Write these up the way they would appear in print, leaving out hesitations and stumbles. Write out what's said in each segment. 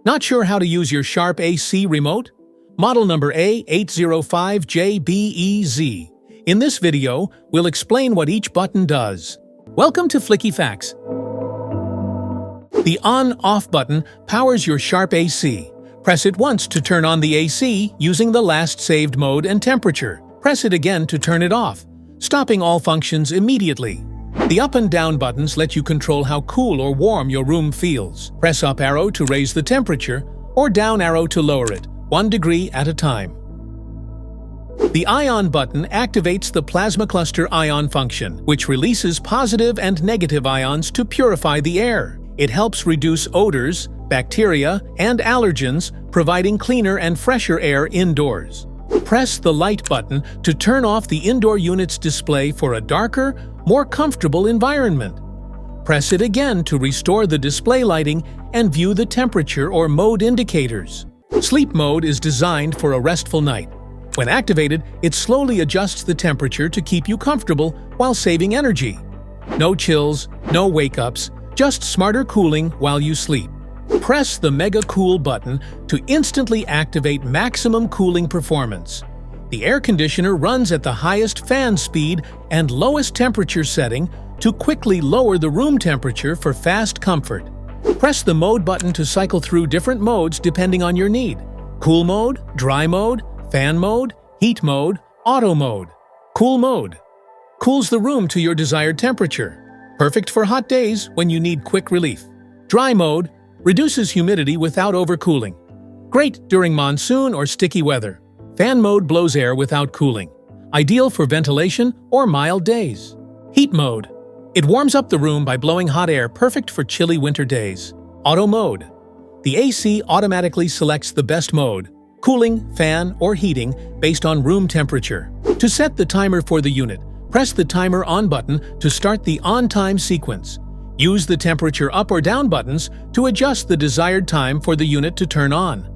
Not sure how to use your Sharp AC remote? Model number A805JBEZ. In this video, we'll explain what each button does. Welcome to Flicky Facts. The on-off button powers your Sharp AC. Press it once to turn on the AC using the last saved mode and temperature. Press it again to turn it off, stopping all functions immediately. The up and down buttons let you control how cool or warm your room feels. Press up arrow to raise the temperature, or down arrow to lower it, 1 degree at a time. The ion button activates the plasma cluster ion function, which releases positive and negative ions to purify the air. It helps reduce odors, bacteria, and allergens, providing cleaner and fresher air indoors. Press the light button to turn off the indoor unit's display for a darker, more comfortable environment. Press it again to restore the display lighting and view the temperature or mode indicators. Sleep mode is designed for a restful night. When activated, it slowly adjusts the temperature to keep you comfortable while saving energy. No chills, no wake-ups, just smarter cooling while you sleep. Press the Mega Cool button to instantly activate maximum cooling performance. The air conditioner runs at the highest fan speed and lowest temperature setting to quickly lower the room temperature for fast comfort. Press the Mode button to cycle through different modes depending on your need. Cool mode, dry mode, fan mode, heat mode, auto mode. Cool mode cools the room to your desired temperature. Perfect for hot days when you need quick relief. Dry mode reduces humidity without overcooling. Great during monsoon or sticky weather. Fan mode blows air without cooling. Ideal for ventilation or mild days. Heat mode. It warms up the room by blowing hot air, perfect for chilly winter days. Auto mode. The AC automatically selects the best mode, cooling, fan, or heating, based on room temperature. To set the timer for the unit, press the Timer On button to start the on-time sequence. Use the temperature up or down buttons to adjust the desired time for the unit to turn on.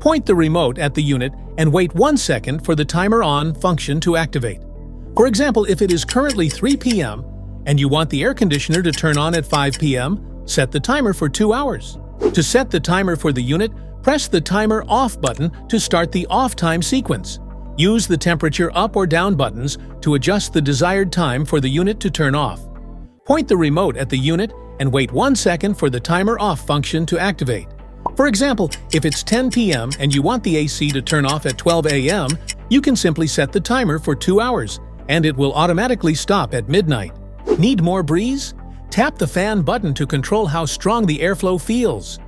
Point the remote at the unit and wait 1 second for the Timer On function to activate. For example, if it is currently 3 p.m. and you want the air conditioner to turn on at 5 p.m., set the timer for 2 hours. To set the timer for the unit, press the Timer Off button to start the off time sequence. Use the temperature up or down buttons to adjust the desired time for the unit to turn off. Point the remote at the unit and wait 1 second for the Timer Off function to activate. For example, if it's 10 p.m. and you want the AC to turn off at 12 a.m., you can simply set the timer for 2 hours, and it will automatically stop at midnight. Need more breeze? Tap the fan button to control how strong the airflow feels.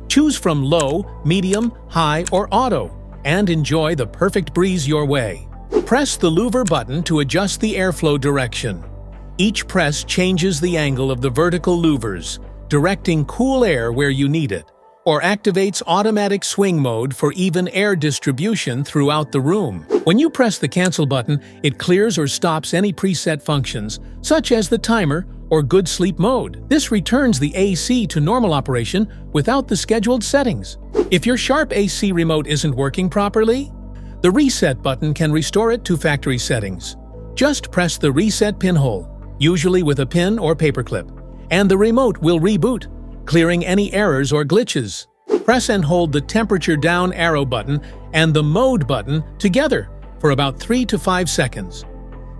Choose from low, medium, high, or auto, and enjoy the perfect breeze your way. Press the louver button to adjust the airflow direction. Each press changes the angle of the vertical louvers, directing cool air where you need it, or activates automatic swing mode for even air distribution throughout the room. When you press the Cancel button, it clears or stops any preset functions, such as the timer or good sleep mode. This returns the AC to normal operation without the scheduled settings. If your Sharp AC remote isn't working properly, the Reset button can restore it to factory settings. Just press the Reset pinhole, usually with a pin or paperclip, and the remote will reboot, clearing any errors or glitches. Press and hold the temperature down arrow button and the mode button together for about 3 to 5 seconds.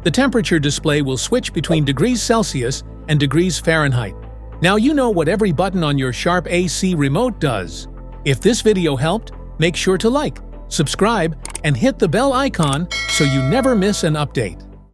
The temperature display will switch between degrees Celsius and degrees Fahrenheit. Now you know what every button on your Sharp AC remote does. If this video helped, make sure to like, subscribe, and hit the bell icon so you never miss an update.